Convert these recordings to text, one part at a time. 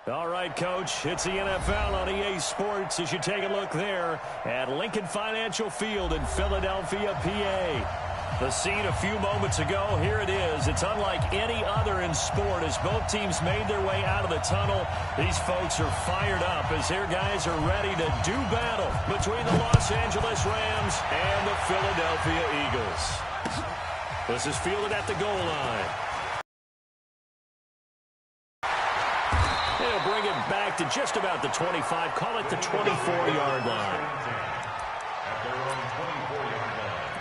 All right, Coach, it's the NFL on EA Sports as you take a look there at Lincoln Financial Field in Philadelphia, PA. The scene a few moments ago, here it is. It's unlike any other in sport as both teams made their way out of the tunnel. These folks are fired up as their guys are ready to do battle between the Los Angeles Rams and the Philadelphia Eagles. This is fielded at the goal line. They'll bring it back to just about the 25. Call it the 24-yard line. At their own 24-yard line.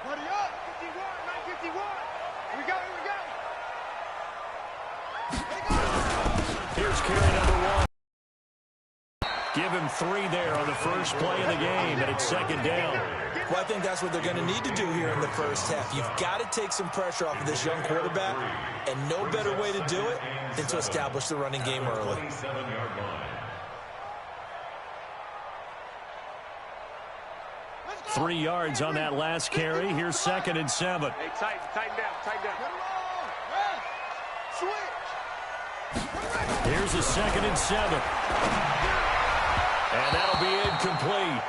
Buddy up! 51, 951! Here we go, here we go! Here's carry number 1. Give him 3 there on the first play of the game, and it's second down. Well, I think that's what they're going to need to do here in the first half. You've got to take some pressure off of this young quarterback, and no better way to do it than to establish the running game early. 27-yard line. 3 yards on that last carry. Here's 2nd and 7. Hey, tighten down, tighten down. Switch! Here's a 2nd and 7. And that'll be incomplete.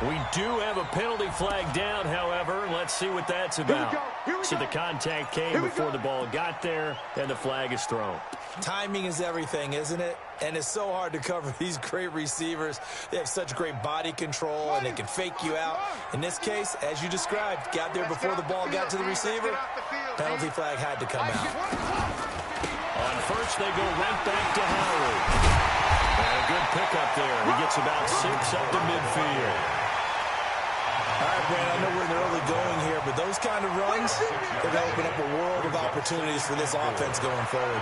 We do have a penalty flag down, however. Let's see what that's about. So the contact came before the ball got there, and the flag is thrown. Timing is everything, isn't it? And it's so hard to cover these great receivers. They have such great body control, and they can fake you out. In this case, as you described, got there before the ball got to the receiver. Penalty flag had to come out. On first, they go right back to Howard. And a good pickup there. He gets about 6 up to midfield. All right, Brad, I know we're in the early going here, but those kind of runs, they're going to open up a world of opportunities for this offense going forward.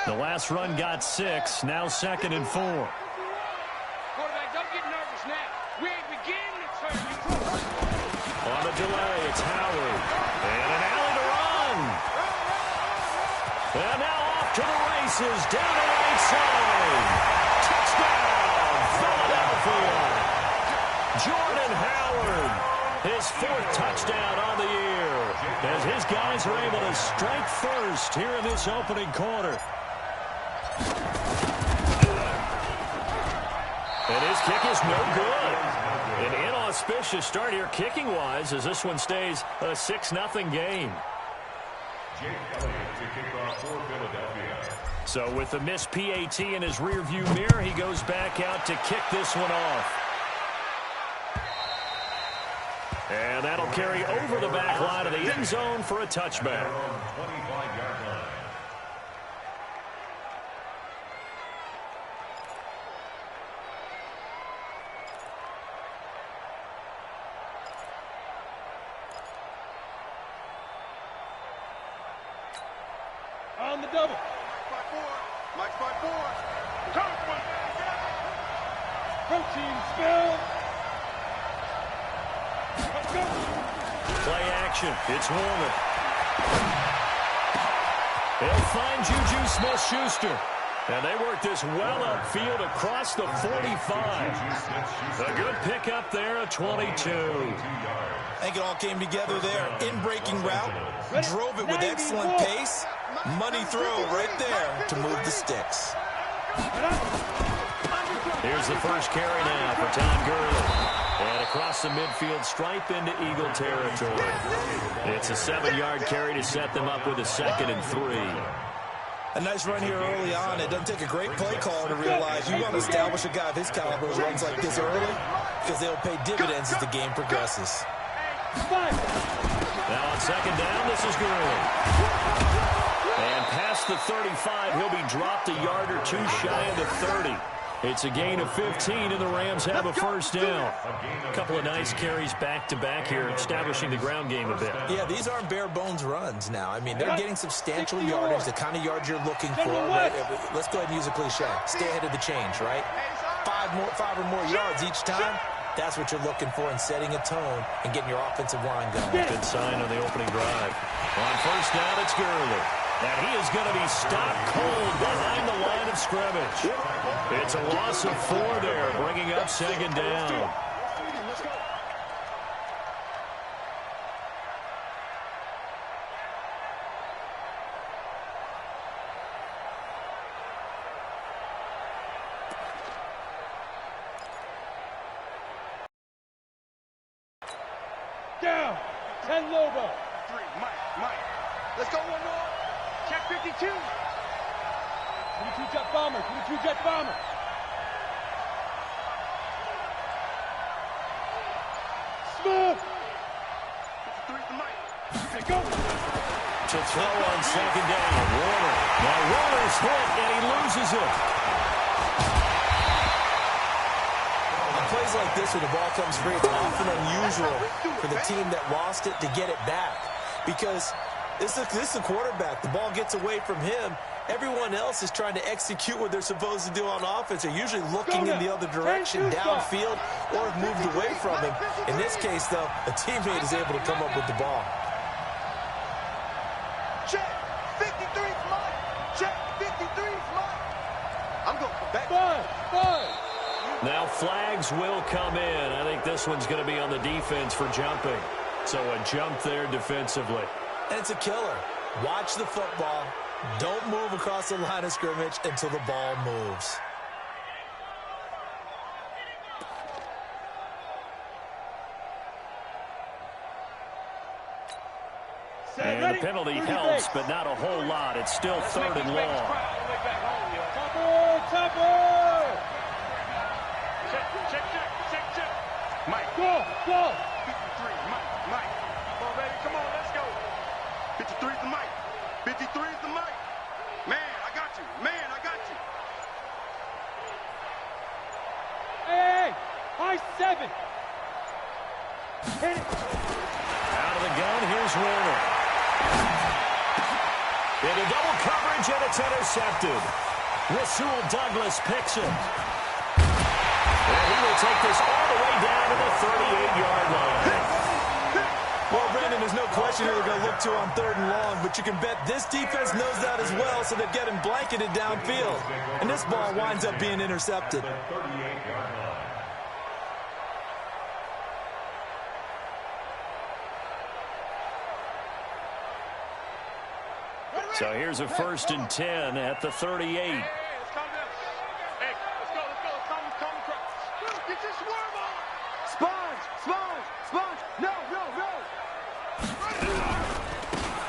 The last run got 6, now 2nd and 4. Quarterback, don't get nervous now. We ain't beginning to turn you close. On the delay, it's Howard. And an alley to run. And now off to the races, down the right side. Touchdown, Philadelphia. Jordan Howard, his 4th touchdown on the year, as his guys are able to strike first here in this opening quarter. And his kick is no good. An inauspicious start here kicking-wise as this one stays a 6-0 game. So with the missed PAT in his rearview mirror, he goes back out to kick this one off. And that'll carry over the back line of the end zone for a touchback. 25-yard line. On the double. Mike by 4. Protein spill. Let's go. Play action. It's Warner. They'll find Juju Smith-Schuster. And they work this well upfield across the 45. A good pickup there at 22. I think it all came together there. In-breaking route, drove it with excellent pace. Money throw right there to move the sticks. Here's the first carry now for Todd Gurley. And across the midfield stripe into Eagle territory. It's a 7-yard carry to set them up with a 2nd and 3. A nice run here early on. It doesn't take a great play caller to realize you want to establish a guy of his caliber who runs like this early because they'll pay dividends as the game progresses. Now on 2nd down, this is Gurley. And past the 35, he'll be dropped a yard or 2 shy of the 30. It's a gain of 15, and the Rams have a first down. A couple of nice carries back-to-back here, establishing the ground game a bit. Yeah, these aren't bare-bones runs now. I mean, they're getting substantial yardage, the kind of yards you're looking for. Right? Let's go ahead and use a cliche. Stay ahead of the change, right? 5 or more yards each time. That's what you're looking for in setting a tone and getting your offensive line going. Good sign on the opening drive. On first down, it's Gurley. And he is going to be stopped cold behind the line of scrimmage. It's a loss of 4 there, bringing up second down. Down. 10 Lobo. 3, Mike. Let's go one more. Check 52. 22 jet bomber. 22 jet bomber. Smooth. 53 to Mike. Let's go. To throw on second down, Warner. Now Warner's hit, and he loses it. Plays like this when the ball comes free, it's often unusual for the team that lost it to get it back because this is a quarterback. The ball gets away from him. Everyone else is trying to execute what they're supposed to do on offense. They're usually looking in the other direction, downfield, or have moved away from him. In this case, though, a teammate is able to come up with the ball. Check 53's Mike. Check 53's Mike. I'm going back. Fine. Now flags will come in. I think this one's going to be on the defense for jumping. So a jump there defensively. And it's a killer. Watch the football. Don't move across the line of scrimmage until the ball moves. And the penalty helps, but not a whole lot. It's still third and long. Topper! Check. Mike. Go. 53, Mike. Come on, baby. Come on, let's go. 53's the Mike. 53's the Mike. Man, I got you. Hey, high 7. Hit it. Out of the gun, here's Warner. Into double coverage, and it's intercepted. Rasul Douglas picks it. And he will take this all the way down to the 38-yard line. Well, Brandon, there's no question who they're going to look to on 3rd and long, but you can bet this defense knows that as well, so they're getting blanketed downfield. And this ball winds up being intercepted. So here's a 1st and 10 at the 38.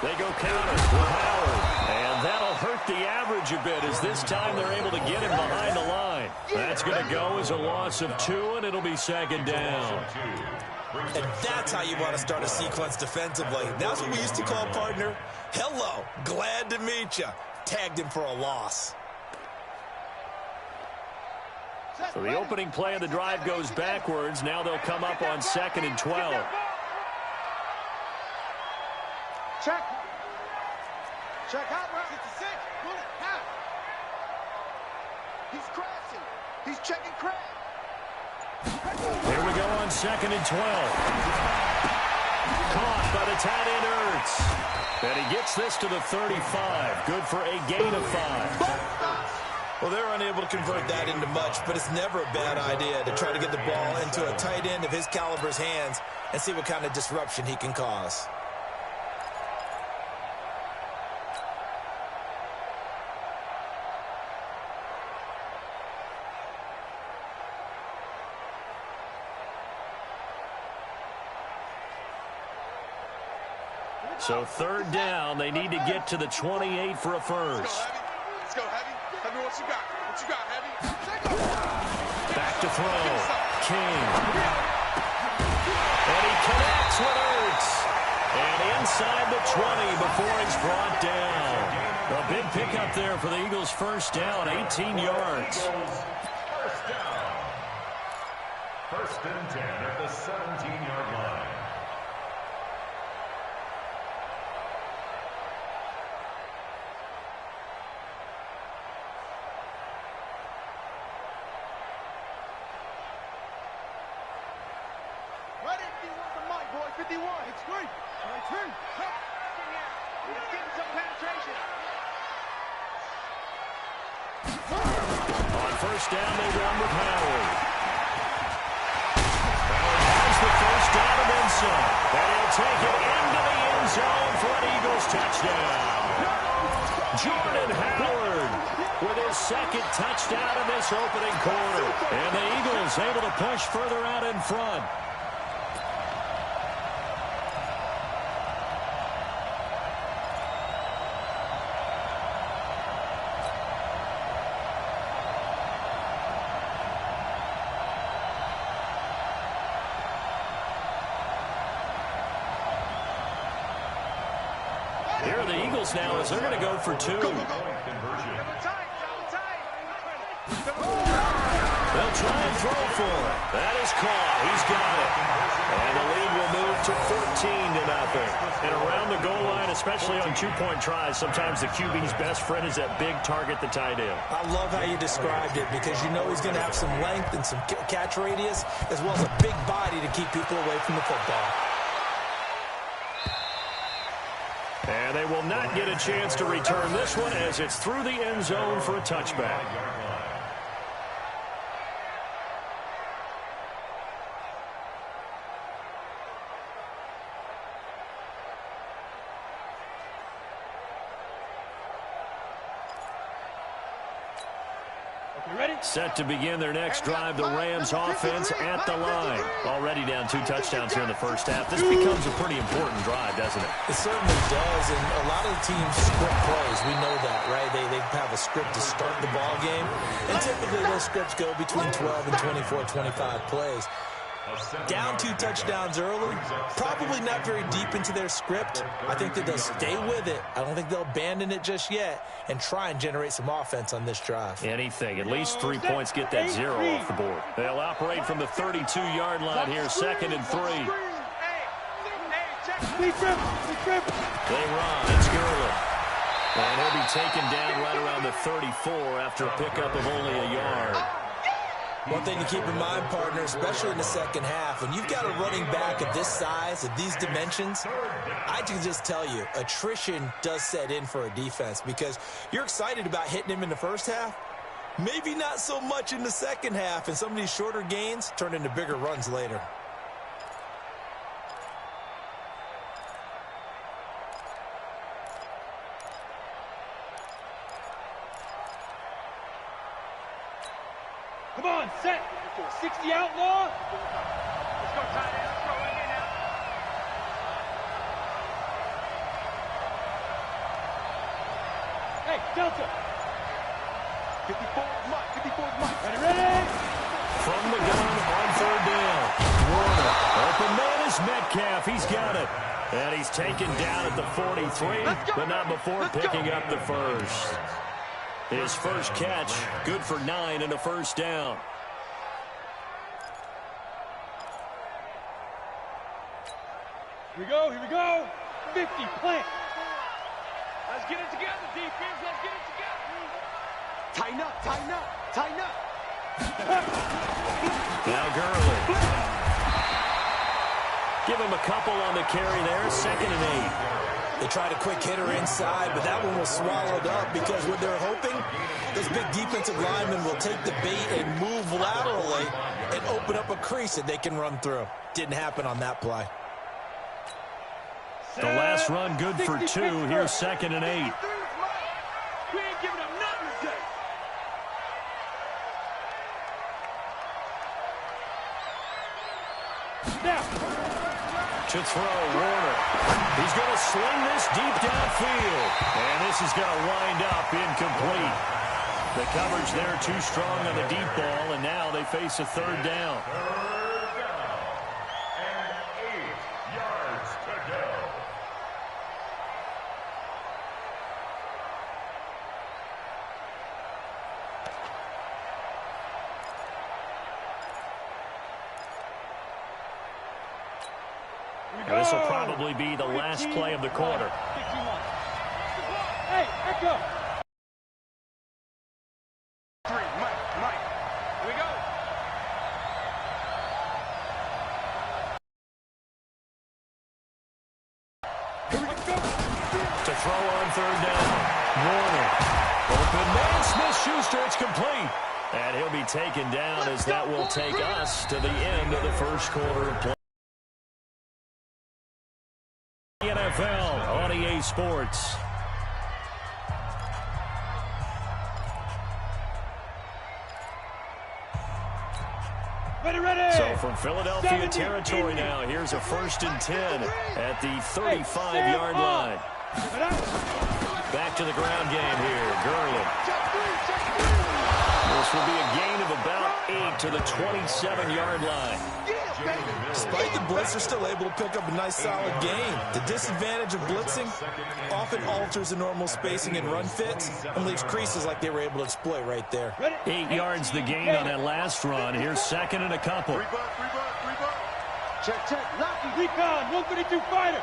They go counter with Howard, and that'll hurt the average a bit as this time they're able to get him behind the line. That's going to go as a loss of 2, and it'll be second down. And that's how you want to start a sequence defensively. That's what we used to call, partner, hello, glad to meet you. Tagged him for a loss. So the opening play of the drive goes backwards. Now they'll come up on 2nd and 12. Check out, 56. Pull it, half. He's crashing. He's checking crash. Here we go on 2nd and 12. Caught by the tight end Ertz. And he gets this to the 35. Good for a gain of 5. Well, they're unable to convert that into much, but it's never a bad idea to try to get the ball into a tight end of his caliber's hands and see what kind of disruption he can cause. So 3rd down, they need to get to the 28 for a first. Let's go, Heavy. Heavy, what you got? Heavy? Back to throw. King. And he connects with Ertz. And inside the 20 before he's brought down. A big pickup there for the Eagles' first down, 18 yards. First down. 1st and 10 at the 17-yard line. 51. It's great. Right turn. He's getting some penetration. On first down, they run with Howard. Howard has the first down and then some. And he'll take it into the end zone for an Eagles touchdown. Jordan Howard with his second touchdown in this opening quarter. And the Eagles able to push further out in front. Here are the Eagles now as they're going to go for two. They'll try and throw for it. That is caught. He's got it. And the lead will move to 14-0. And around the goal line, especially on two-point tries, sometimes the QB's best friend is that big target, the tight end. I love how you described it because you know he's going to have some length and some catch radius as well as a big body to keep people away from the football. And they will not get a chance to return this one as it's through the end zone for a touchback. Set to begin their next drive, the Rams offense at the line. Already down 2 touchdowns here in the first half. This becomes a pretty important drive, doesn't it? It certainly does, and a lot of the teams script plays. We know that, right? They have a script to start the ball game, and typically those scripts go between 12 and 24, 25 plays. Down 2 touchdowns early, probably not very deep into their script. I think that they'll stay with it. I don't think they'll abandon it just yet and try and generate some offense on this drive. Anything. At least 3 points get that 0 off the board. They'll operate from the 32-yard line here, 2nd and 3. They run. It's Gurley. And he'll be taken down right around the 34 after a pickup of only a yard. One thing to keep in mind, partner, especially in the second half, when you've got a running back of this size, of these dimensions, I can just tell you, attrition does set in for a defense because you're excited about hitting him in the first half, maybe not so much in the second half, and some of these shorter gains turn into bigger runs later. Come on, set. 60 outlaw. Let's go tight end. Let's go right here now. Hey, Delta. 54 is Mike. 54 is Mike. Ready? From the gun on 3rd down. Warner. Open man is Metcalf. He's got it. And he's taken down at the 43, but not before picking up the first. His first catch, good for 9 and a first down. Here we go. 50, plant. Let's get it together, defense. Let's get it together. Tighten up, tighten up, tighten up. Now Gurley. Give him a couple on the carry there, 2nd and 8. They tried a quick hitter inside, but that one was swallowed up because what they're hoping, those big defensive linemen will take the bait and move laterally and open up a crease that they can run through. Didn't happen on that play. The last run good for 2. Here's 2nd and 8. We ain't giving up nothing today. Now. To throw, Warner. He's going to sling this deep downfield. And this is going to wind up incomplete. The coverage there too strong on the deep ball, and now they face a 3rd down. 3rd down and 8 yards to go. This will probably be the last play of the quarter. Hey, Echo. third down. Warner. Open man, Smith-Schuster. It's complete. And he'll be taken down as that will take us to the end of the first quarter of play. NFL on EA Sports. Ready. So from Philadelphia territory now, here's a 1st and 10 at the 35-yard line. Back to the ground game here. Gurley. This will be a gain of about 8 to the 27-yard line. Despite the blitz, they're still able to pick up a nice solid gain. The disadvantage of blitzing often alters the normal spacing and run fits and leaves creases like they were able to exploit right there. 8 yards the gain on that last run. Here's 2nd and a couple. Check. Locky. Recon. 132 fighter.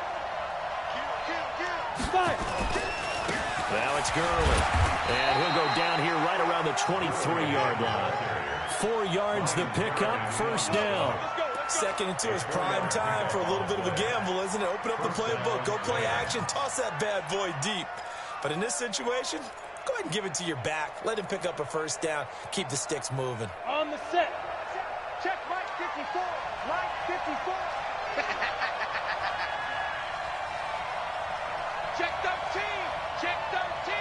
Fire. Now it's Gurley. And he'll go down here right around the 23-yard line. 4 yards the pickup, 1st down. 2nd and 2 is prime time for a little bit of a gamble, isn't it? Open up the playbook, go play action, toss that bad boy deep. But in this situation, go ahead and give it to your back. Let him pick up a 1st down. Keep the sticks moving. On the set. Check Mike 54. Mike 54. Check 13. Check 13.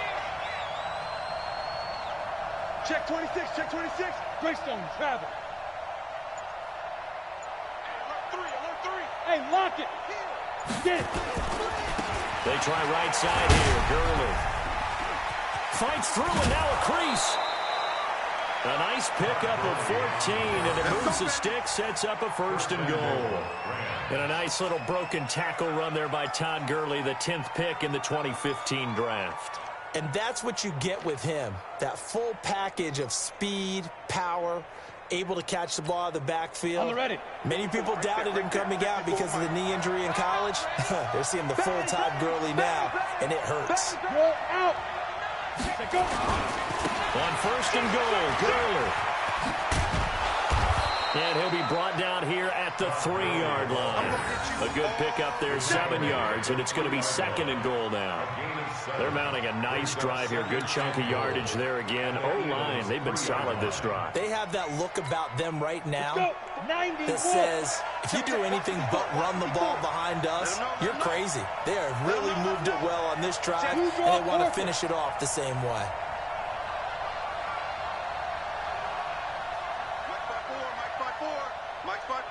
Check 26. Check 26. Greystone travel. Alert 3. Hey, lock it. Get it. They try right side here. Gurley fights through and now a crease. A nice pickup of 14, and it moves the stick, sets up a 1st and goal. And a nice little broken tackle run there by Todd Gurley, the 10th pick in the 2015 draft. And that's what you get with him, that full package of speed, power, able to catch the ball out of the backfield. On the ready. Many people doubted him coming out because of the knee injury in college. They're seeing the full Todd Gurley now, and it hurts. Roll out. Go. On 1st and goal, Gurley. And he'll be brought down here at the 3-yard line. A good pickup there, 7 yards, and it's going to be 2nd and goal now. They're mounting a nice drive here. Good chunk of yardage there again. O-line, they've been solid this drive. They have that look about them right now that says, if you do anything but run the ball behind us, you're crazy. They have really moved it well on this drive, and they want to finish it off the same way.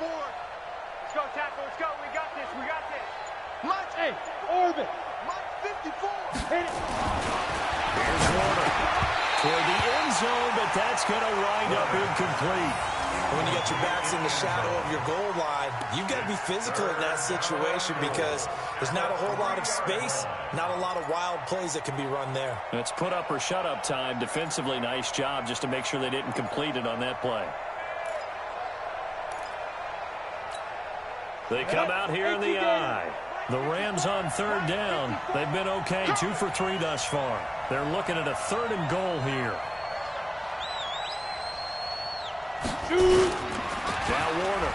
Let's go, tackle. Let's go. We got this. Mike. Hey, orbit. Mike 54. Hit it. Here's Warner toward the end zone, but that's going to wind up incomplete. When you got your backs in the shadow of your goal line, you've got to be physical in that situation because there's not a whole lot of space, not a lot of wild plays that can be run there. It's put up or shut up time. Defensively, nice job just to make sure they didn't complete it on that play. They come out here in the eye. The Rams on 3rd down. They've been okay, 2 for 3 thus far. They're looking at a 3rd and goal here. Now Warner.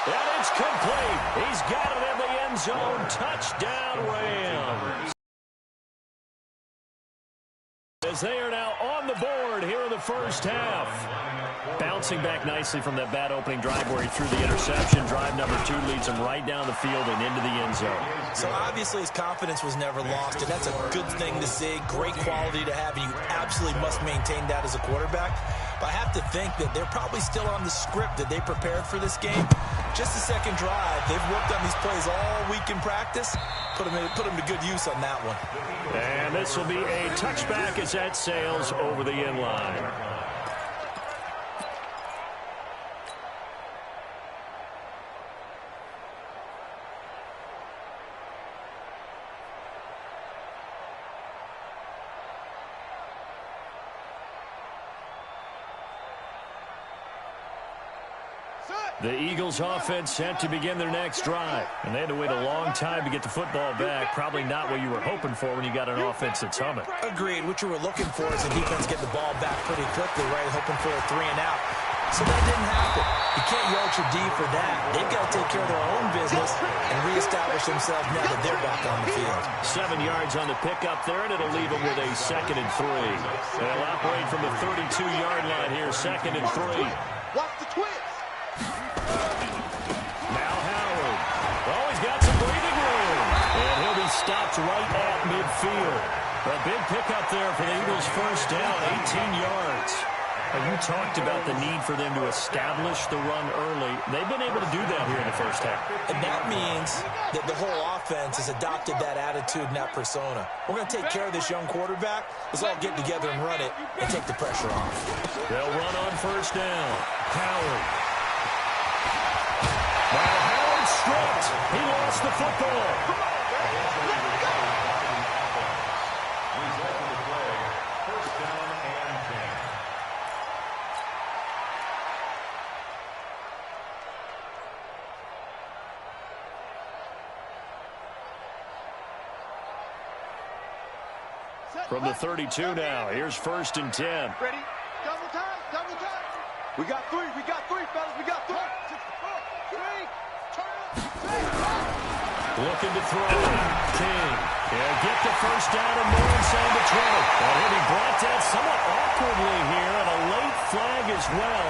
And it's complete. He's got it in the end zone. Touchdown Rams. As they are now on the board here in the 1st half. Bouncing back nicely from that bad opening drive where he threw the interception. Drive number 2 leads him right down the field and into the end zone. So obviously his confidence was never lost, and that's a good thing to see. Great quality to have, and you absolutely must maintain that as a quarterback. But I have to think that they're probably still on the script that they prepared for this game. Just the 2nd drive. They've worked on these plays all week in practice. Put them to good use on that one. And this will be a touchback as that sails over the end line. The Eagles offense set to begin their next drive. And they had to wait a long time to get the football back. Probably not what you were hoping for when you got an offense that's humming. Agreed. What you were looking for is a defense getting the ball back pretty quickly, right? Hoping for a 3 and out. So that didn't happen. You can't yell at your D for that. They've got to take care of their own business and reestablish themselves now that they're back on the field. 7 yards on the pickup there, and it'll leave them with a 2nd and 3. They'll operate from the 32-yard line here, 2nd and 3. Watch the twist. Now Howard. Oh, he's got some breathing room. And he'll be stopped right at midfield. A big pickup there for the Eagles' first down, 18 yards. You talked about the need for them to establish the run early. They've been able to do that here in the first half. And that means that the whole offense has adopted that attitude and that persona. We're going to take care of this young quarterback. Let's all get together and run it and take the pressure off. They'll run on first down. Howard. Now Howard stripped. He lost the football. From the 32 now, here's 1st and 10. Ready? Double time, double time. We got three, fellas, we got three. Looking to throw. King. Yeah, get the first down and more inside the 20. And he'll be brought down somewhat awkwardly here, and a late flag as well.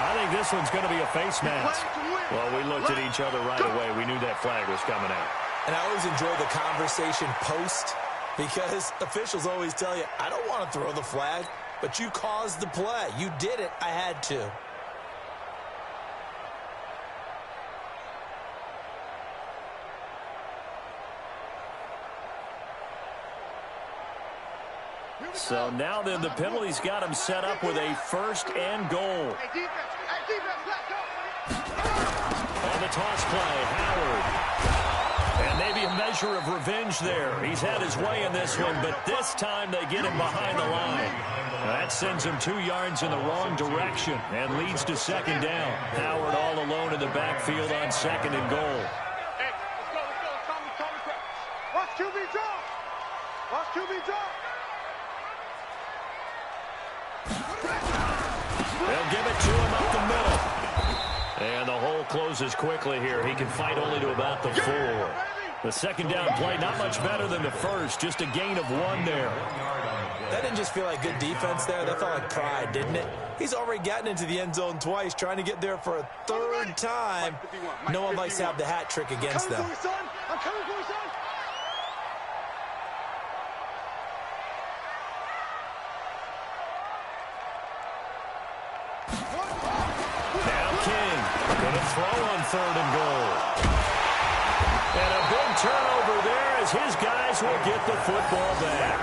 I think this one's going to be a face mask. Well, we looked at each other right away. We knew that flag was coming out. And I always enjoy the conversation post, because officials always tell you, I don't want to throw the flag, but you caused the play. You did it. I had to. So now then, the penalty's got him set up with a 1st and goal. On the toss play, Howard. And maybe a measure of revenge there. He's had his way in this one, but this time they get him behind the line. That sends him 2 yards in the wrong direction and leads to 2nd down. Howard all alone in the backfield on 2nd and goal. Hey, let's go. Tommy. Watch QB drop. They'll give it to him up the middle. And the hole closes quickly here. He can fight only to about the 4. The 2nd down play, not much better than the first. Just a gain of 1 there. That didn't just feel like good defense there. That felt like pride, didn't it? He's already gotten into the end zone twice, trying to get there for a 3rd time. No one likes to have the hat trick against them. I'm coming for you, son. Throw on 3rd and goal. And a big turnover there as his guys will get the football back.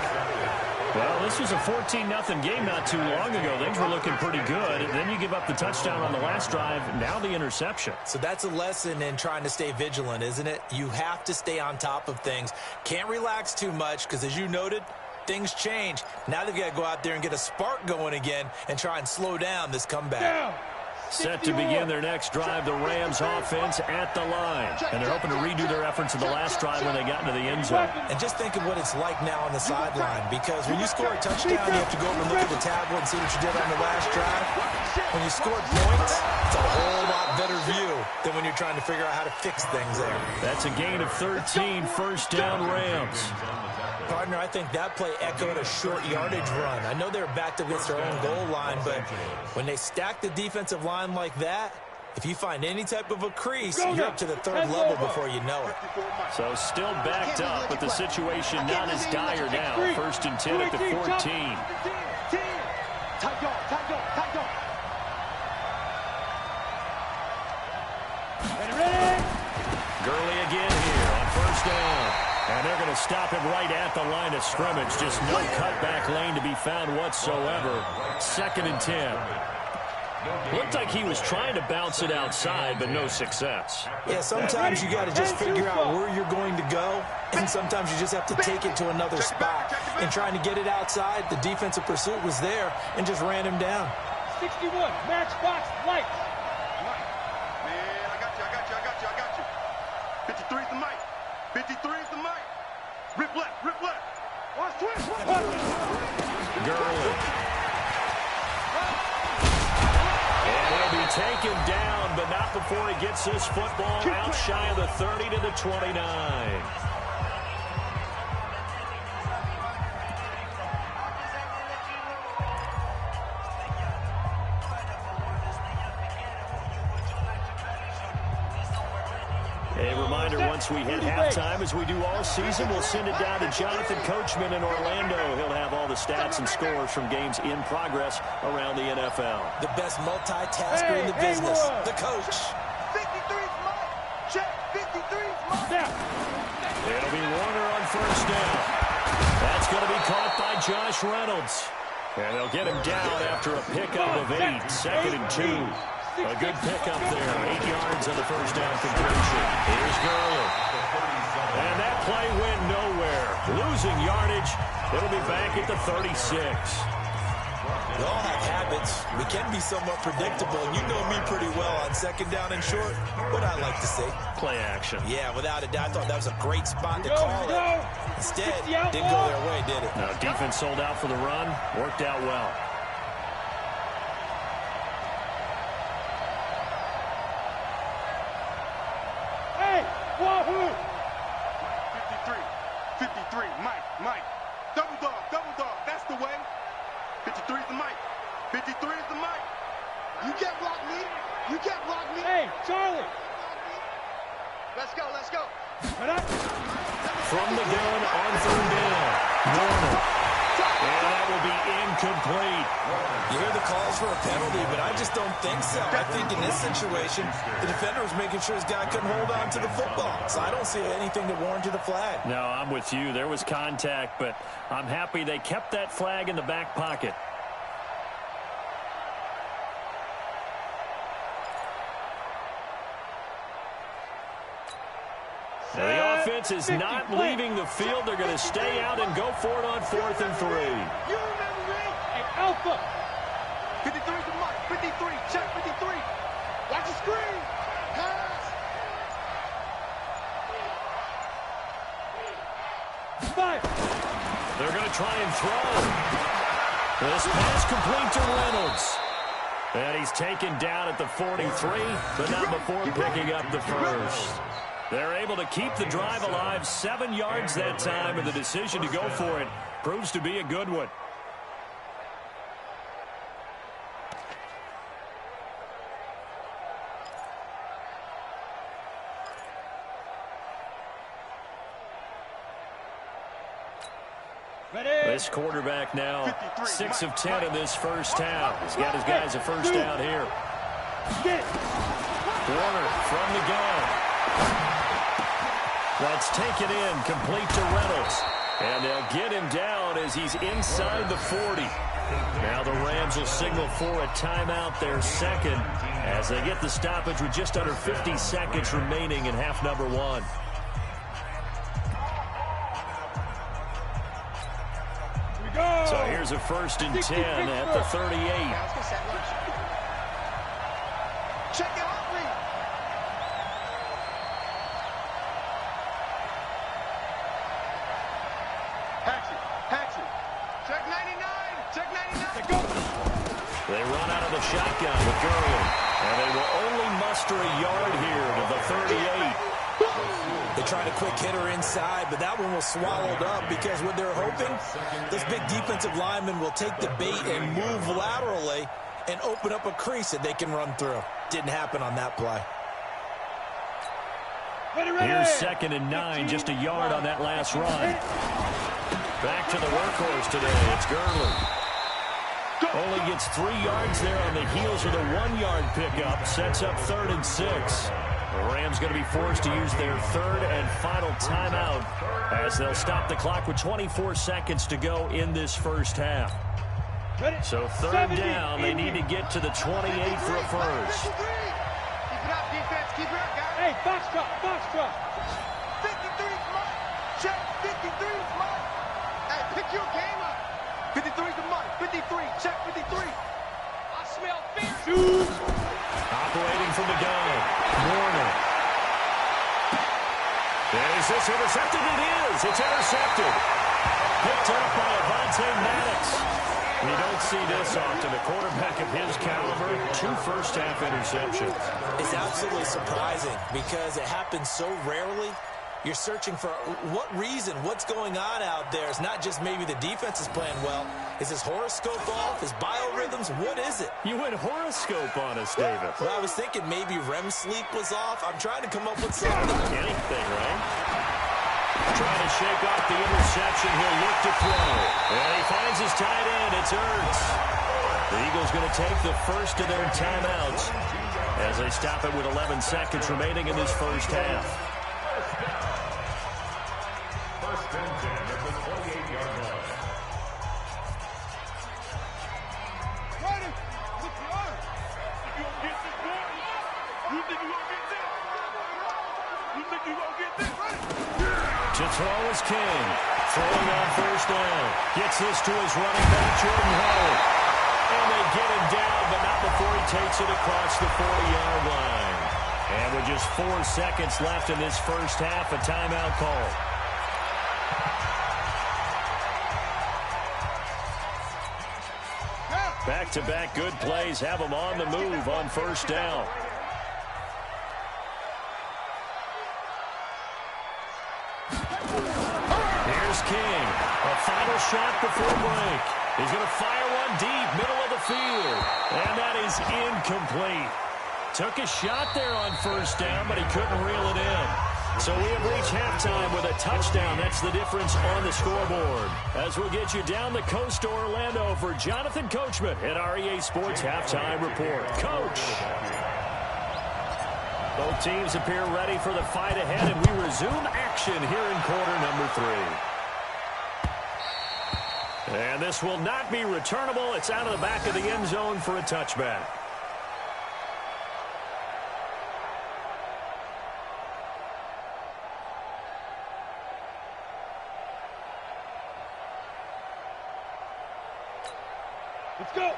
Well, this was a 14-0 game not too long ago. Things were looking pretty good. And then you give up the touchdown on the last drive. Now the interception. So that's a lesson in trying to stay vigilant, isn't it? You have to stay on top of things. Can't relax too much because, as you noted, things change. Now they've got to go out there and get a spark going again and try and slow down this comeback. Down. Set to begin their next drive, the Rams offense at the line. And they're hoping to redo their efforts in the last drive when they got into the end zone. And just think of what it's like now on the sideline, because when you score a touchdown, you have to go over and look at the tablet and see what you did on the last drive. When you scored points, it's a whole lot better view than when you're trying to figure out how to fix things there. That's a gain of 13, 1st down Rams. Partner, I think that play echoed a short yardage run. I know they were backed up against their own goal line, but when they stack the defensive line like that, if you find any type of a crease, you're up to the 3rd level before you know it. So still backed up, but the situation not as dire now. 1st and 10 at the 14. Tight dog. Ready? Gurley again here on 1st down. And they're going to stop him right at the line of scrimmage. Just no cutback lane to be found whatsoever. 2nd and 10. Looked like he was trying to bounce it outside, but no success. Yeah, sometimes you got to just figure out where you're going to go, and sometimes you just have to take it to another spot. And trying to get it outside, the defensive pursuit was there and just ran him down. 61, matchbox, lights. Man, I got you. 53's the mic. 53's the mic. Rip left. Watch twist. Gurley. And he'll taken down, but not before he gets this football out shy of the 30 to the 29. A reminder, once we hit halftime, as we do all season, we'll send it down to Jonathan Coachman in Orlando. He'll have all the stats and scores from games in progress around the NFL. The best multitasker in the business, the coach. 53's mine. Check, 53's mine. It'll be Warner on first down. That's going to be caught by Josh Reynolds. And they'll get him down after a pickup of 8, 2nd and 2. A good pickup there, 8 yards on the first down completion. Here's Gurley. And that play went nowhere. Losing yardage. It'll be back at the 36. We all have habits. We can be somewhat predictable. You know me pretty well on 2nd down and short. What I like to say. Play action. Yeah, without a doubt. I thought that was a great spot to call it. Instead, didn't go their way, did it? No, defense sold out for the run. Worked out well. Wahoo! 53, Mike. Double dog, that's the way. 53 is the Mike. 53 is the Mike. You can't block me. Hey, Charlie. Let's go. From the gun on 3rd down. Warner. And that will be incomplete. You hear the calls for a penalty, but I just don't think so. I think in this situation, the defender was making sure his guy couldn't hold on to the football. So I don't see anything that warranted a flag. No, I'm with you. There was contact, but I'm happy they kept that flag in the back pocket. Now, the offense is not leaving the field. They're going to stay out and go for it on 4th and 3. You remember me? Hey, Alpha. 53 is the Mike. 53. Check 53. Watch the screen. Pass. 5. They're going to try and throw. This pass complete to Reynolds. And he's taken down at the 43, but not before picking up the first. They're able to keep the drive alive, 7 yards that time, and the decision to go for it proves to be a good one. This quarterback now 6 of 10 in this first half. He's got his guys a first down here. Warner from the gun. That's taken in, complete to Reynolds. And they'll get him down as he's inside the 40. Now the Rams will signal for a timeout, their second, as they get the stoppage with just under 50 seconds remaining in half number 1. So here's a 1st and 10 at the 38. Check it out, please. Paxi. Check 99. Go. They run out of the shotgun with Gurley. And they will only muster a yard here to the 38. They tried a quick hitter inside, but that one was swallowed up because what they're hoping, this big defensive lineman will take the bait and move laterally and open up a crease that they can run through. Didn't happen on that play. Here's 2nd and 9, just a yard on that last run. Back to the workhorse today. It's Gurley. Only gets 3 yards there on the heels of the 1-yard pickup. Sets up 3rd and 6. The Rams going to be forced to use their 3rd and final timeout as they'll stop the clock with 24 seconds to go in this first half. So 3rd down, they need to get to the 28 for a first. Keep it up, defense. Keep it up, guys. Hey, box truck. 53's mine. Check 53's mine. Hey, pick your game up. 53's the mine. 53. Check 53. I smell fear. Operating from the gun. Warner. Is this intercepted? It is. It's intercepted. Picked up by Avonte Maddox. You don't see this often. A quarterback of his caliber, 2 first-half interceptions. It's absolutely surprising because it happens so rarely. You're searching for what reason, what's going on out there. It's not just maybe the defense is playing well. Is his horoscope off? His biorhythms? What is it? You went horoscope on us, Davis. Well, I was thinking maybe REM sleep was off. I'm trying to come up with something. Anything, right? Trying to shake off the interception. He'll look to throw. And he finds his tight end. It's Ertz. The Eagles going to take the first of their timeouts as they stop it with 11 seconds remaining in this first half. First and 10 at the 28-yard line. Ready? Look, you gonna get this one? You think you gonna get this? You think you gonna get this? Ready? To throw is King. Throwing on first down. Gets this to his running back, Jordan Howard. And they get him down, but not before he takes it across the 40-yard line. And with just 4 seconds left in this first half, a timeout call. Back-to-back good plays have them on the move on first down. Here's King. A final shot before break. He's going to fire one deep, middle of the field. And that is incomplete. Took a shot there on first down, but he couldn't reel it in. So we have reached halftime with a touchdown. That's the difference on the scoreboard. As we'll get you down the coast to Orlando for Jonathan Coachman at our EA Sports Halftime Report. Coach! Both teams appear ready for the fight ahead, and we resume action here in quarter number 3. And this will not be returnable. It's out of the back of the end zone for a touchback.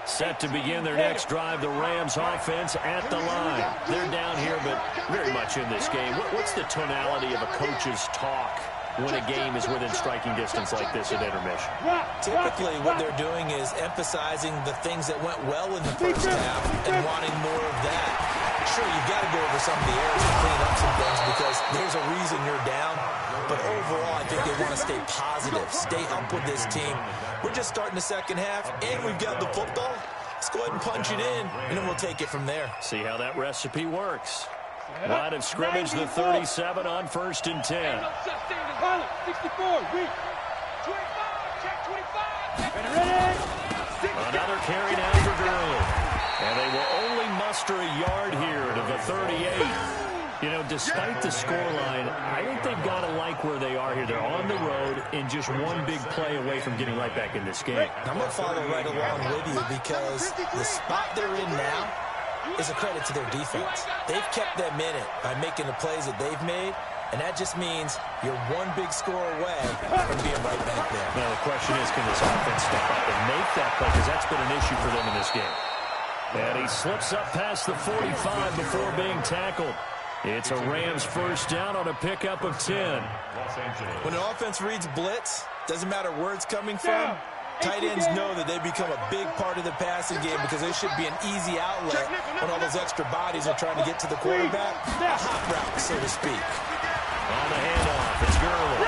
Set to begin their next drive, the Rams offense at the line. They're down here, but very much in this game. What's the tonality of a coach's talk when a game is within striking distance like this at intermission? Typically, what they're doing is emphasizing the things that went well in the first half and wanting more of that. Sure, you've got to go over some of the errors and clean up some things because there's a reason you're down. But overall, I think they want to stay positive, stay up with this team. We're just starting the second half, and we've got the football. Let's go ahead and punch it in, and then we'll take it from there. See how that recipe works. Line of scrimmage, the 37 on first and 10. 64, weak. 25, check 25. Another carry down for Gurley. And they will only muster a yard here to the 38. You know, despite the scoreline, I think they've got to like where they are here. They're on the road and just one big play away from getting right back in this game. I'm going to follow right along with you because the spot they're in now is a credit to their defense. They've kept them in it by making the plays that they've made, and that just means you're one big score away from being right back there. Now, the question is, can this offense step up and make that play? Because that's been an issue for them in this game. And he slips up past the 45 before being tackled. It's a Rams first down on a pickup of 10. When an offense reads blitz, doesn't matter where it's coming from, tight ends know that they become a big part of the passing game because they should be an easy outlet when all those extra bodies are trying to get to the quarterback. A hot route, so to speak. On the handoff, it's Gurley.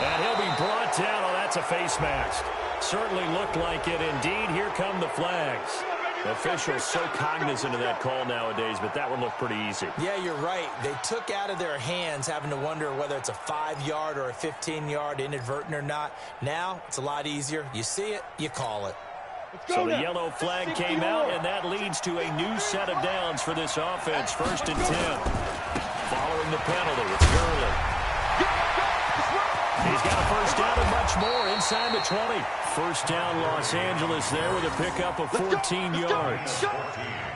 And he'll be brought down. Oh, that's a face mask. Certainly looked like it. Indeed, here come the flags. Officials so cognizant of that call nowadays, but that one looked pretty easy. Yeah, you're right. They took out of their hands having to wonder whether it's a 5-yard or a 15-yard inadvertent or not. Now, it's a lot easier. You see it, you call it. So the yellow flag came out, and that leads to a new set of downs for this offense. First and 10. Following the penalty, it's Gurley. He's got a first down and much more inside the 20. First down, Los Angeles there with a pickup of 14 yards.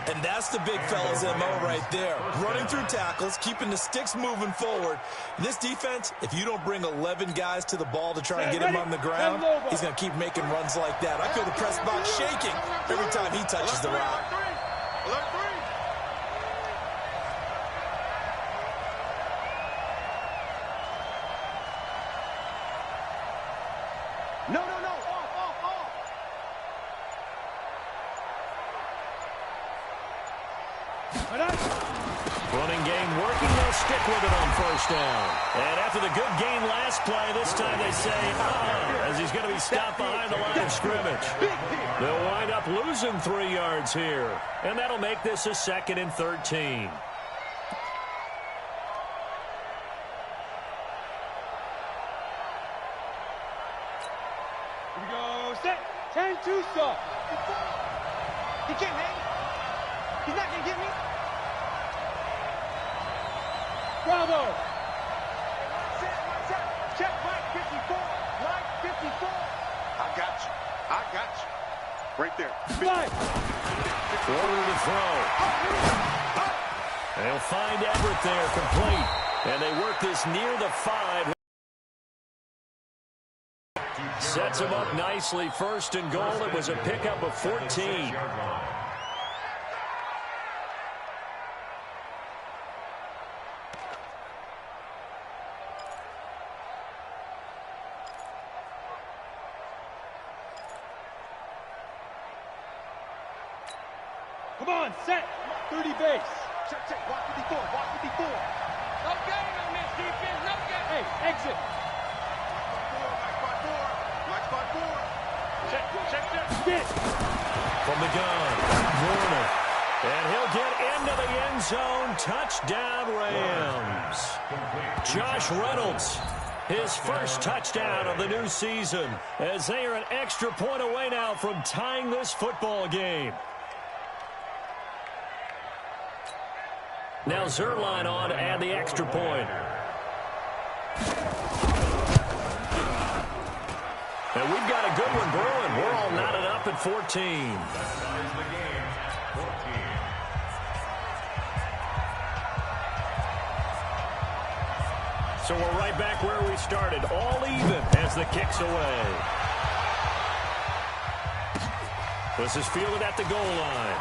And that's the big fella's MO right there. Running through tackles, keeping the sticks moving forward. This defense, if you don't bring 11 guys to the ball to try and get him on the ground, he's going to keep making runs like that. I feel the press box shaking every time he touches the rock. Running game working, they'll stick with it on first down. And after the good game last play, this time they say, as he's going to be stopped behind the line of scrimmage. They'll wind up losing 3 yards here. And that'll make this a 2nd and 13. Here we go. Set. 10-2 stop. He can't hang. He's not going to get me. Bravo. Check Mike 54. Mike 54. I got you. I got you. Right there. Mike. Order to throw. They'll find Everett there, complete. And they work this near the 5. Sets him up nicely. 1st and goal. It was a pickup of 14. Come on, set. 30 base. Check, check. Walk 54. Walk 54. No game on this defense. No game. Hey, exit. Mike spot 4. Check, check, check. Get. From the gun, Warner. And he'll get into the end zone. Touchdown, Rams. Josh Reynolds, his first touchdown of the new season, as they are an extra point away now from tying this football game. Now Zerline on to add the extra point. And we've got a good one brewing. We're all knotted up at 14. So we're right back where we started, all even as the kick's away. This is fielded at the goal line.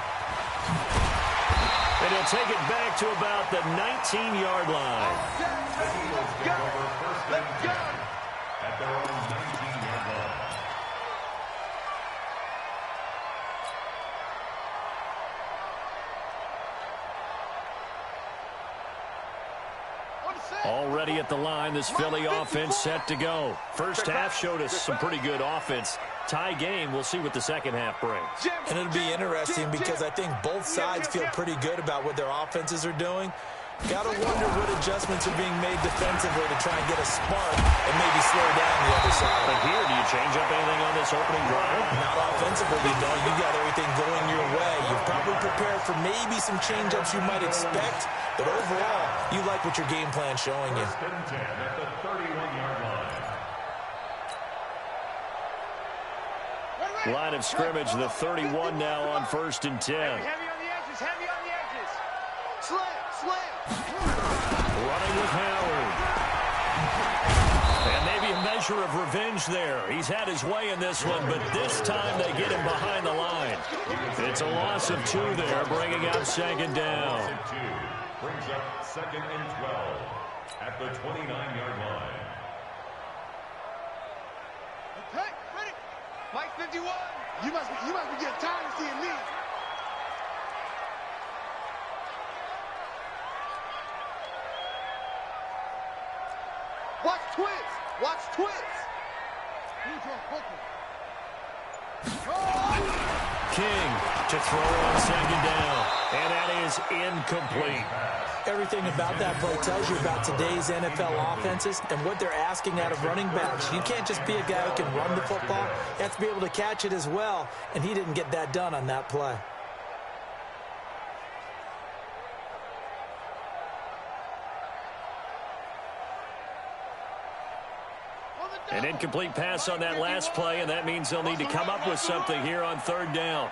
And he'll take it back to about the 19-yard line. Let's go. Let's go. At their own 19-yard line. Already at the line, this Philly offense set to go. First half showed us some pretty good offense. Tie game, we'll see what the second half brings. And it'll be interesting because I think both sides feel pretty good about what their offenses are doing. Got to wonder what adjustments are being made defensively to try and get a spark and maybe slow down the other side. But here, do you change up anything on this opening drive? Not offensively, you don't. You got everything going your way. You've probably prepared for maybe some change-ups you might expect, but overall, you like what your game plan's showing you. First and 10 at the 31-yard line. Line of scrimmage, the 31 now on 1st and 10. Heavy on the edges. Heavy on the edges. Slam, slam. Running with Howard. And maybe a measure of revenge there. He's had his way in this one, but this time they get him behind the line. It's a loss of 2 there, bringing up 2nd down. Brings up 2nd and 12 at the 29-yard line. Okay, ready. Mike 51. You must be getting tired of seeing me. Watch twins. Watch twins. King to throw on 2nd down. And that is incomplete. Everything about that play tells you about today's NFL offenses and what they're asking out of running backs. You can't just be a guy who can run the football. You have to be able to catch it as well, and he didn't get that done on that play. An incomplete pass on that last play, and that means they'll need to come up with something here on 3rd down.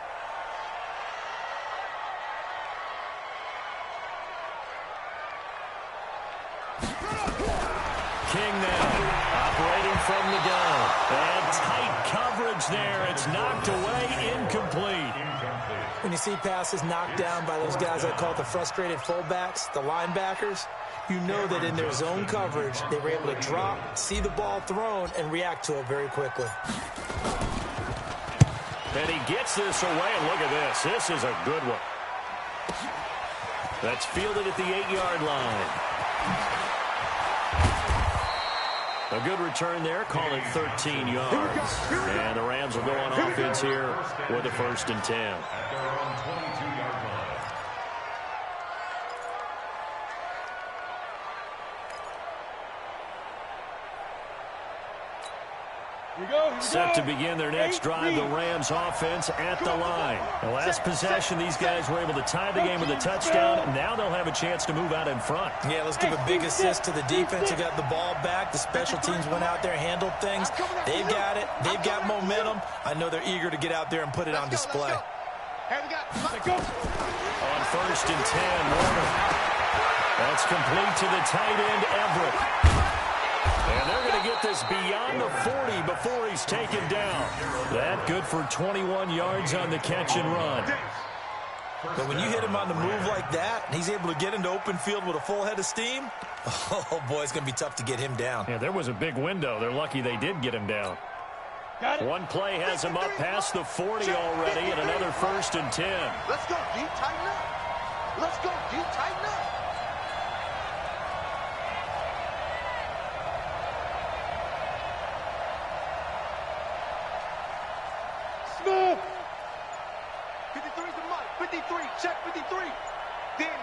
King now, operating from the gun. And tight coverage there. It's knocked away, incomplete. When you see passes knocked down by those guys I call the frustrated fullbacks, the linebackers, you know that in their zone coverage, they were able to drop, see the ball thrown, and react to it very quickly. And he gets this away, and look at this. This is a good one. That's fielded at the 8-yard line. A good return there, call it 13 yards. And the Rams will go on offense here with a 1st and 10. At their own 22-yard line. Set to begin their next drive, the Rams offense at the line. The last possession, these guys were able to tie the game with a touchdown. Now they'll have a chance to move out in front. Yeah, let's give a big assist to the defense. They got the ball back. The special teams went out there, handled things. They've got it. They've got momentum. I know they're eager to get out there and put it on display. On 1st and 10, Warner. That's complete to the tight end, Everett. And they're going to get this beyond the 40 before he's taken down. That good for 21 yards on the catch and run. But when you hit him on the move like that, and he's able to get into open field with a full head of steam, oh, boy, it's going to be tough to get him down. Yeah, there was a big window. They're lucky they did get him down. One play has him up past the 40 already, and another 1st and 10. Let's go, D. Tighten up. Let's go, D. Tighten up. Smooth. 53's the mic. 53. Check 53. Danny.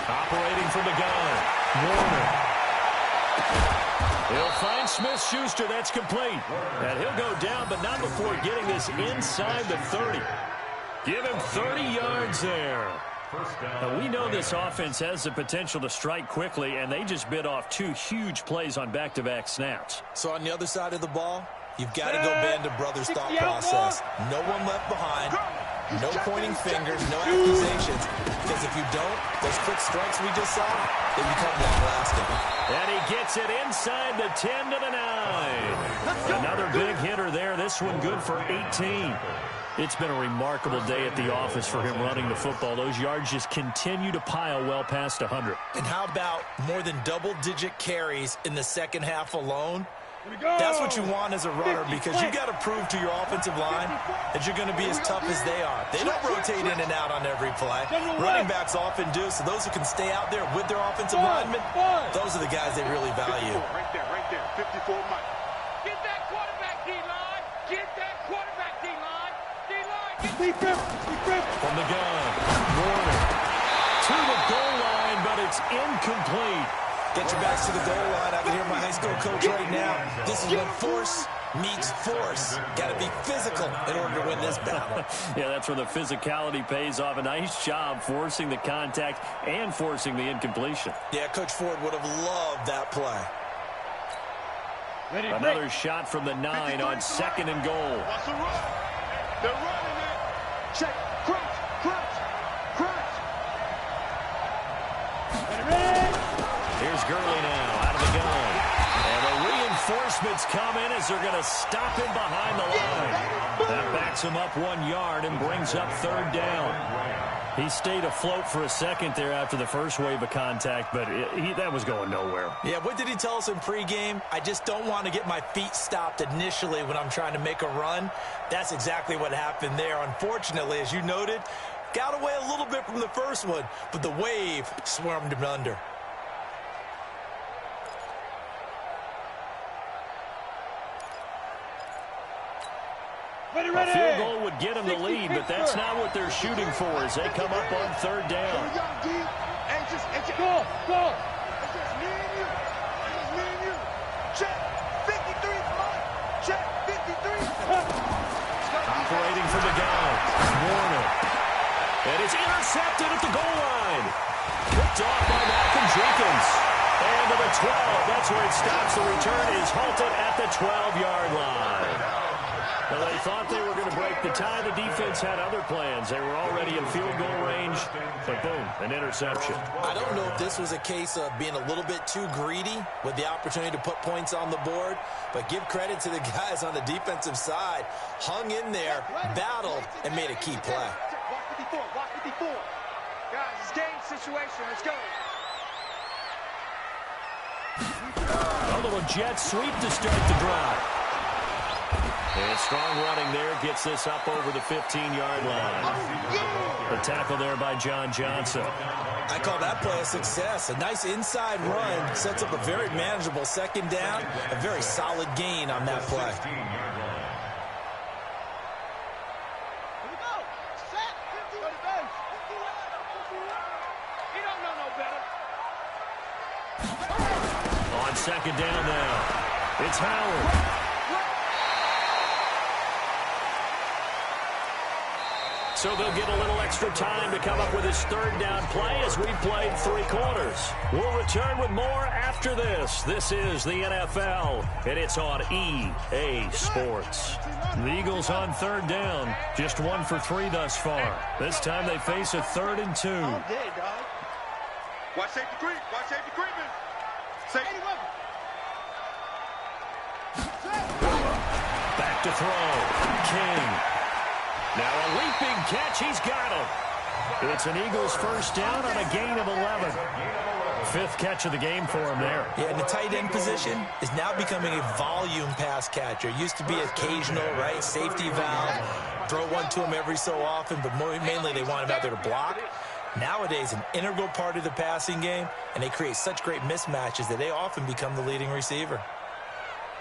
Operating from the gun, Warner. He'll find Smith-Schuster. That's complete. And he'll go down, but not before getting this inside the 30. Give him 30 yards there. Now, we know this offense has the potential to strike quickly, and they just bit off 2 huge plays on back-to-back snaps. So on the other side of the ball, you've got to go band of brothers thought process. No one left behind. No pointing fingers, no accusations. Because if you don't, those quick strikes we just saw, they become long-lasting. And he gets it inside the 10 to the 9. Another big hitter there. This one good for 18. It's been a remarkable day at the office for him running the football. Those yards just continue to pile well past 100. And how about more than double-digit carries in the second half alone? That's what you want as a runner, because you got to prove to your offensive line that you're going to be as tough as they are. They don't rotate in and out on every play. Running backs often do, so those who can stay out there with their offensive linemen, those are the guys they really value. Right there. 54 Mike. Get that quarterback, D-line. Get that quarterback, D-line. D-line. From the gun, Warner to the goal line, but it's incomplete. Get your backs to the goal line. I can hear my high school coach right now. This is when force meets force. Got to be physical in order to win this battle. Yeah, that's where the physicality pays off. A nice job forcing the contact and forcing the incompletion. Yeah, Coach Ford would have loved that play. Another shot from the 9 on 2nd and goal. What's the run? They're running it. Check. Crouch. Here's Gurley now out of the gun. And the reinforcements come in as they're going to stop him behind the line. That backs him up 1 yard and brings up 3rd down. He stayed afloat for a second there after the first wave of contact, but that was going nowhere. Yeah, what did he tell us in pregame? I just don't want to get my feet stopped initially when I'm trying to make a run. That's exactly what happened there. Unfortunately, as you noted, got away a little bit from the first one, but the wave swarmed him under. A field goal would get them the lead, but that's not what they're shooting for as they come up on 3rd down. Go. It's just me and you. Check. 53's mine. Check. 53's Operating from the gun, Warner. And it's intercepted at the goal line. Picked off by Malcolm Jenkins. And to the 12. That's where it stops. The return is halted at the 12-yard line. Well, they thought they were going to break the tie. The defense had other plans. They were already in field goal range, but boom, an interception. I don't know if this was a case of being a little bit too greedy with the opportunity to put points on the board, but give credit to the guys on the defensive side. Hung in there, battled, and made a key play. Watch 54. Guys, it's game situation. Let's go. A little jet sweep to start the drive. And strong running there gets this up over the 15-yard line. The tackle there by John Johnson. I call that play a success. A nice inside run sets up a very manageable second down. A very solid gain on that play. On second down now, it's Howard. So they'll get a little extra time to come up with his third down play as we've played 3 quarters. We'll return with more after this. This is the NFL, and it's on EA Sports. The Eagles on third down, just 1 for 3 thus far. This time they face a 3rd and 2. Watch safety creep. Watch safety creeping. Safety. Back to throw. King. Now a leaping catch. He's got him. It's an Eagles first down on a gain of 11. 5th catch of the game for him there. Yeah, and the tight end position is now becoming a volume pass catcher. It used to be occasional, right? Safety valve. Throw one to him every so often, but mainly they want him out there to block. Nowadays, an integral part of the passing game, and they create such great mismatches that they often become the leading receiver.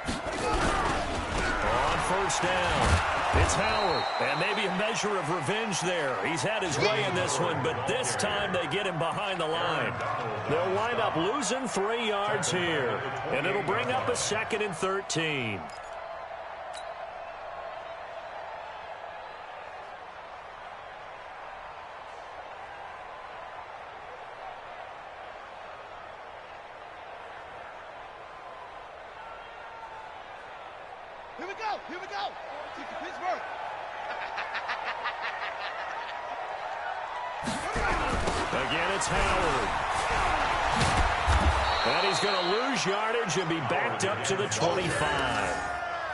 On first down, it's Howard, and maybe a measure of revenge there. He's had his way in this one, but this time they get him behind the line. They'll wind up losing 3 yards here, and it'll bring up a 2nd and 13. Here we go. Here we go. Take to Pittsburgh. Again, it's Howard. And he's going to lose yardage and be backed up to the 25.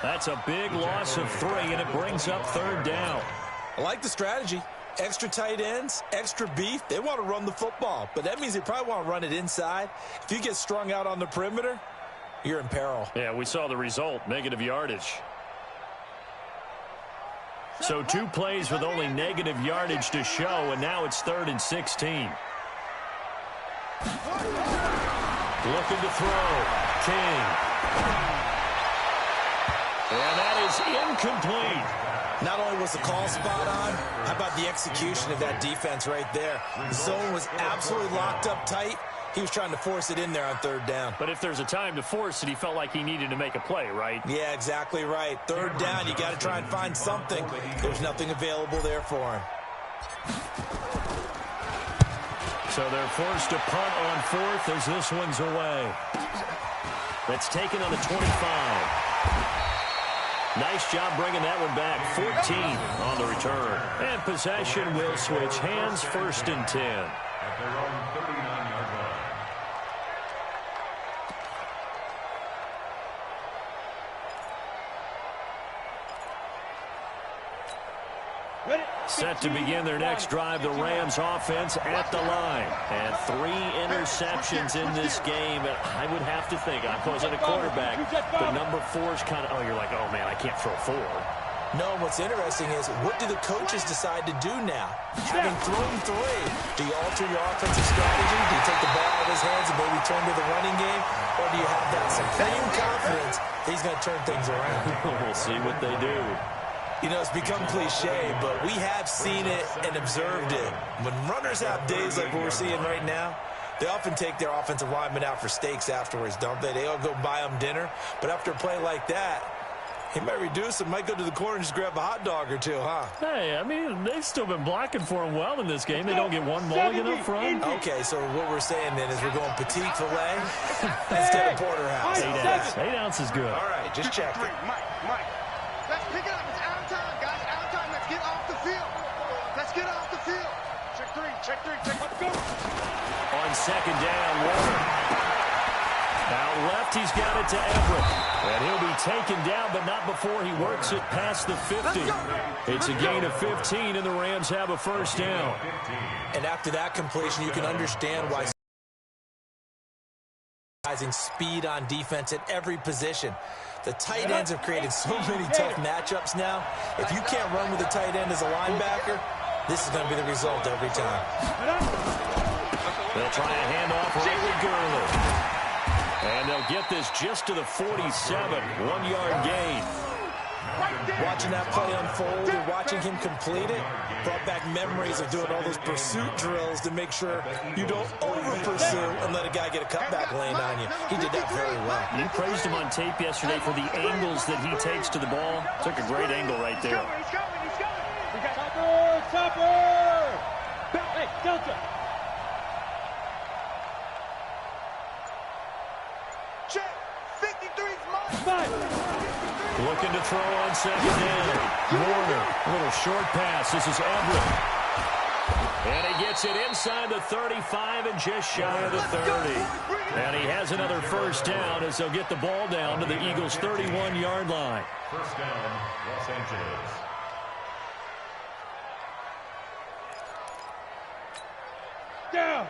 That's a big loss of 3, and it brings up 3rd down. I like the strategy. Extra tight ends, extra beef. They want to run the football, but that means they probably want to run it inside. If you get strung out on the perimeter, you're in peril. Yeah, we saw the result, negative yardage. So 2 plays with only negative yardage to show, and now it's 3rd and 16. Looking to throw. King. And that is incomplete. Not only was the call spot on, how about the execution of that defense right there? The zone was absolutely locked up tight. He was trying to force it in there on 3rd down. But if there's a time to force it, he felt like he needed to make a play, right? Yeah, exactly right. 3rd down, you got to try and find something. There's nothing available there for him. So they're forced to punt on 4th as this one's away. That's taken on the 25. Nice job bringing that one back. 14 on the return. And possession will switch hands, 1st and 10. At their own 39-yard line. Set to begin their next drive, the Rams offense at the line. And 3 interceptions in this game. I would have to think, I wasn't a quarterback, but number 4 is kind of, oh, you're like, oh, man, I can't throw 4. No, what's interesting is, what do the coaches decide to do now? Having thrown 3, do you alter your offensive strategy? Do you take the ball out of his hands and maybe turn to the running game? Or do you have that supreme confidence that he's going to turn things around? We'll see what they do. You know, it's become cliche, but we have seen it and observed it. When runners have days like what we're seeing right now, they often take their offensive linemen out for steaks afterwards, don't they? They all go buy them dinner. But after a play like that, he might reduce it, might go to the corner and just grab a hot dog or 2, huh? Hey, I mean, they've still been blocking for him well in this game. They don't get one mulligan up front. Okay, so what we're saying then is we're going petite filet instead of porterhouse. 8 ounce is good. All right, just check it. Mike. Let's pick it up. It's out of time, guys. Out of time. Let's get off the field. Let's get off the field. Check 3. Let's go. On second down, Warner. Out left, he's got it to Everett. And he'll be taken down, but not before he works it past the 50. It's a gain of 15, and the Rams have a first down. And after that completion, you can understand why speed on defense at every position. The tight ends have created so many tough matchups now. If you can't run with a tight end as a linebacker, this is going to be the result every time. They'll try a handoff right with Gurley. And they'll get this just to the 47, 1-yard gain. Watching that play unfold and watching him complete it brought back memories of doing all those pursuit drills to make sure you don't over-pursue and let a guy get a cutback lane on you. He did that very well. You praised him on tape yesterday for the angles that he takes to the ball. Took a great angle right there. He's coming. We got Topper! Hey, Delta! Check! 53's mine! Looking to throw on second down. Warner, a little short pass. This is Everett. And he gets it inside the 35 and just shy of the 30. And he has another first down as they'll get the ball down to the Eagles' 31-yard line. First down, Los Angeles.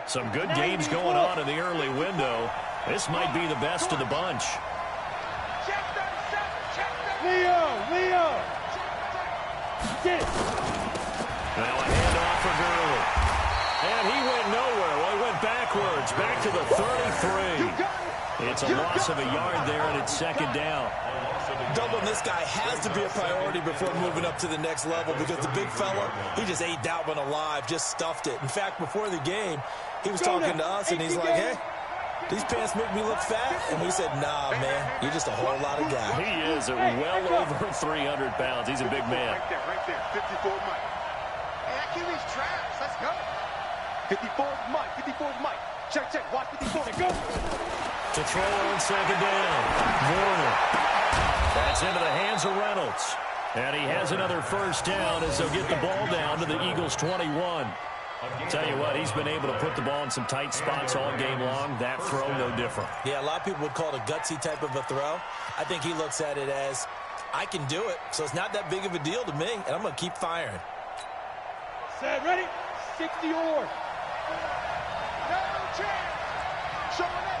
Some good games going on in the early window. This might be the best of the bunch. Leo! Get it! Now a handoff for Gurley. And he went nowhere. Well, he went backwards, back to the 33. It's a loss of a yard there, and it's second down. Doubling this guy has to be a priority before moving up to the next level because the big fella, he just ate that one alive, just stuffed it. In fact, before the game, he was talking to us, and he's like, hey, these pants make me look fat? And we said, nah, man, you're just a whole lot of guy. He is well over 300 pounds. He's a big man. Right there, 54 Mike. Hey, that QB's trash. Let's go. 54's Mike, 54's Mike. Check, watch 54. Go. To throw on second down. Warner. That's into the hands of Reynolds. And he has another first down as they'll get the ball down to the Eagles' 21. Tell you what, he's been able to put the ball in some tight spots all game long. That throw, no different. Yeah, a lot of people would call it a gutsy type of a throw. I think he looks at it as, I can do it, so it's not that big of a deal to me, and I'm going to keep firing. Set, ready? 60 or. No chance. Showing up.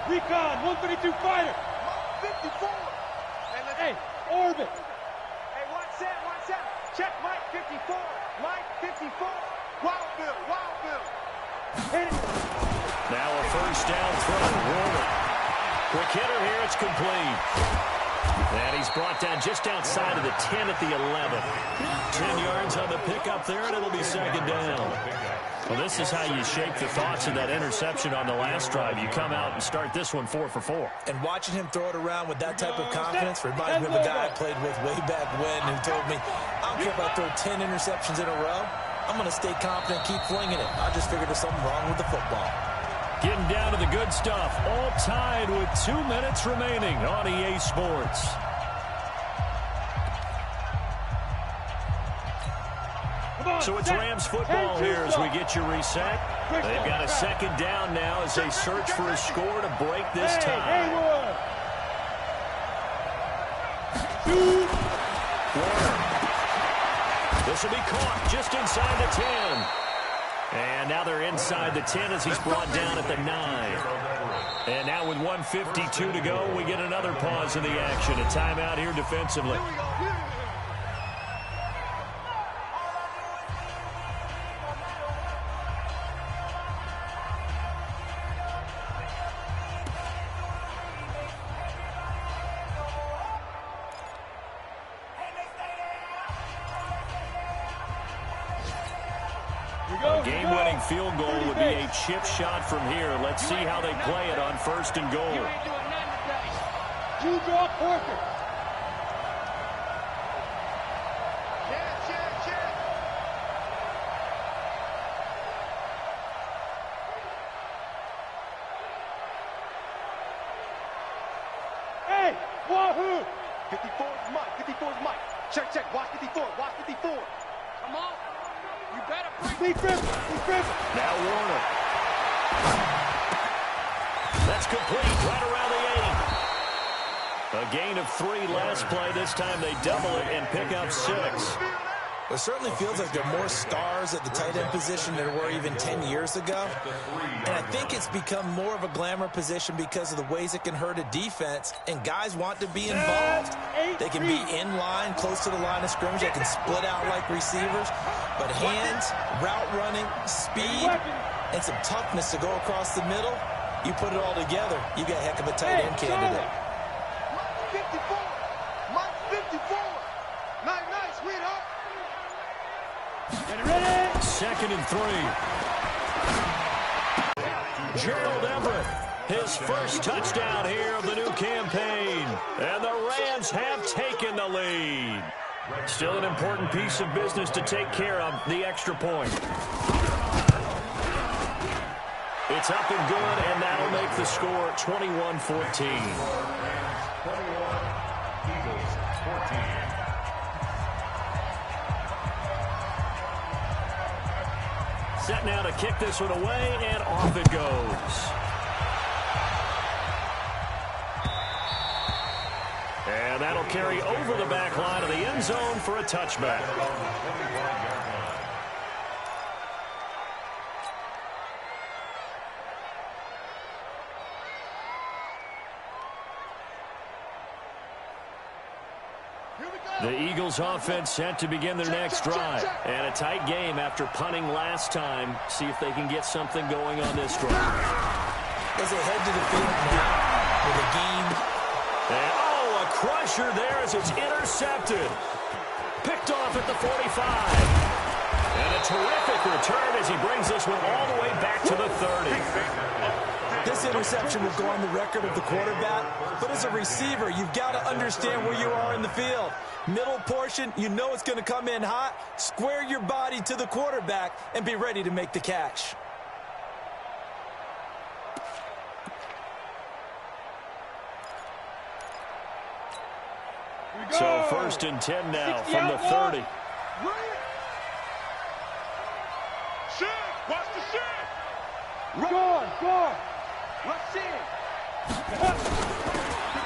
Recon, 132 fighter. 54. Hey, orbit. Hey, one set. Check Mike 54. Mike 54. Wild Bill. Hit it. Now a first down throw. Warner. Quick hitter here. It's complete. And he's brought down just outside of the 10 at the 11. 10 yards on the pickup there, and it'll be second down. Well, this is how you shake the thoughts of that interception on the last drive. You come out and start this one 4 for 4. And watching him throw it around with that type of confidence reminds me of a guy I played with way back when who told me, I don't care if I throw 10 interceptions in a row. I'm going to stay confident, keep flinging it. I just figured there's something wrong with the football. Getting down to the good stuff. All tied with 2 minutes remaining on EA Sports. So it's Rams football here as we get you reset. They've got a second down now as they search for a score to break this tie. Warner. This will be caught just inside the 10. And now they're inside the 10 as he's brought down at the 9. And now with 1:52 to go, we get another pause in the action. A timeout here defensively. Game-winning field goal would be a chip shot from here. Let's see how they play it on first and goal. You draw Porker. Check. Hey, wahoo! 54's Mike. Check, watch 54. Come on. You better bring Griffin. Now Warner. That's complete right around the 8. A gain of 3 last play. This time they double it and pick up 6. It certainly feels like there are more stars at the tight end position than there were even 10 years ago. And I think it's become more of a glamour position because of the ways it can hurt a defense, and guys want to be involved. They can be in line, close to the line of scrimmage. They can split out like receivers. But hands, route running, speed, and some toughness to go across the middle, you put it all together, you got a heck of a tight end candidate. Mike 54. Mike 54. Night, sweetheart. Get ready. 2nd and 3. Gerald Everett, his first touchdown here of the new campaign. And the Rams have taken the lead. Still an important piece of business to take care of, the extra point. It's up and good, and that'll make the score 21-14. Set now to kick this one away, and off it goes. And that'll carry over the back line of the end zone for a touchback. The Eagles offense set to begin their next drive. And a tight game after punting last time. See if they can get something going on this drive. As they head to the field now with a game. And, oh, a crusher there as it's intercepted. Picked off at the 45. And a terrific return as he brings this one all the way back to the 30. This interception will go on the record of the quarterback, but as a receiver, you've got to understand where you are in the field. Middle portion, you know it's going to come in hot. Square your body to the quarterback and be ready to make the catch. So 1st and 10 now from the 30. Watch the shit. Go on. Let's see it.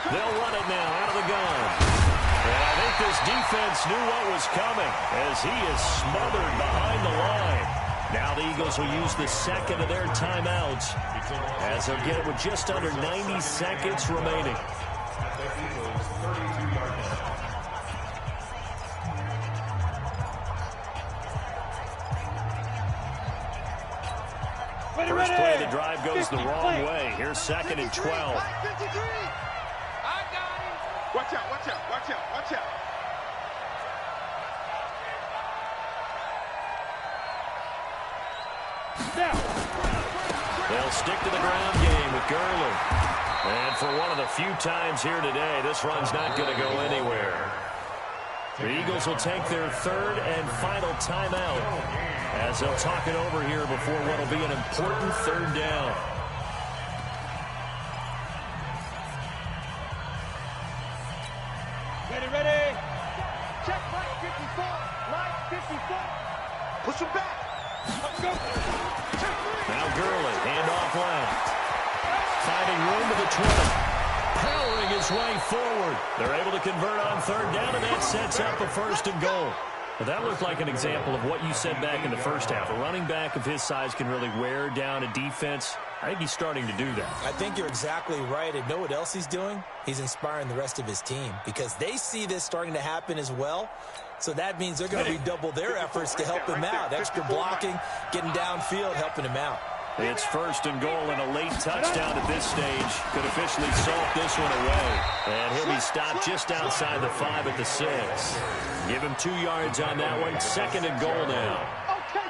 They'll run it now out of the gun. And I think this defense knew what was coming as he is smothered behind the line. Now the Eagles will use the second of their timeouts as they'll get it with just under 90 seconds remaining. First play of the drive goes the wrong way. Here's 2nd and 12. I got him. Watch out. They'll stick to the ground game with Gurley. And for one of the few times here today, this run's not going to go anywhere. The Eagles will take their 3rd and final timeout as they'll talk it over here before what will be an important 3rd down. Ready. Check Mike 54. Mike 54. Push him back. Let's go. Now Gurley, handoff left. Finding room to the 20. Powering his way forward. They're able to convert on 3rd down, and that sets up a 1st and goal. But that looked like an example of what you said back in the first half. A running back of his size can really wear down a defense. I think he's starting to do that. I think you're exactly right. And know what else he's doing? He's inspiring the rest of his team because they see this starting to happen as well. So that means they're going to redouble their efforts to help him out. Extra blocking, getting downfield, helping him out. It's 1st and goal, and a late touchdown at this stage could officially salt this one away. And he'll be stopped just outside the 5 at the 6. Give him 2 yards on that one. 2nd and goal now.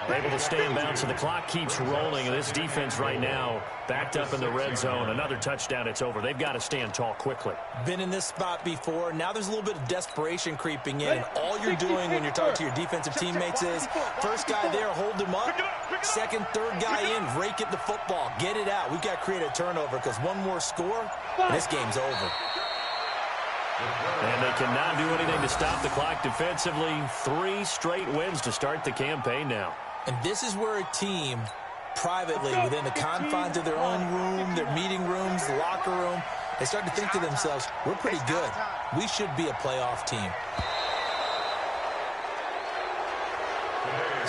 Able to stay in bounds, and the clock keeps rolling. And this defense right now backed up in the red zone. Another touchdown, it's over. They've got to stand tall quickly. Been in this spot before. Now there's a little bit of desperation creeping in. And all you're doing when you're talking to your defensive teammates is, first guy there, hold him up. Second, third guy in, rake at the football. Get it out. We've got to create a turnover because one more score, and this game's over. And they cannot do anything to stop the clock defensively. 3 straight wins to start the campaign now. And this is where a team, privately, within the confines of their own room, their meeting rooms, the locker room, they start to think to themselves, we're pretty good. We should be a playoff team.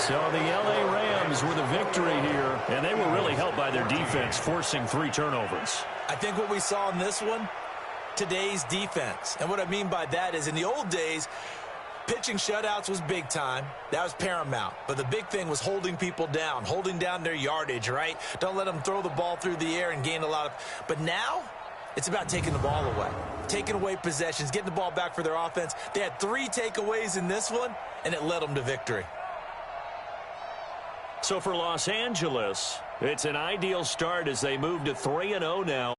So the L.A. Rams with a victory here, and they were really helped by their defense, forcing 3 turnovers. I think what we saw in this one, today's defense. And what I mean by that is in the old days, pitching shutouts was big time. That was paramount. But the big thing was holding people down, holding down their yardage, right? Don't let them throw the ball through the air and gain a lot of... But now, it's about taking the ball away, taking away possessions, getting the ball back for their offense. They had 3 takeaways in this one, and it led them to victory. So for Los Angeles, it's an ideal start as they move to 3-0 now.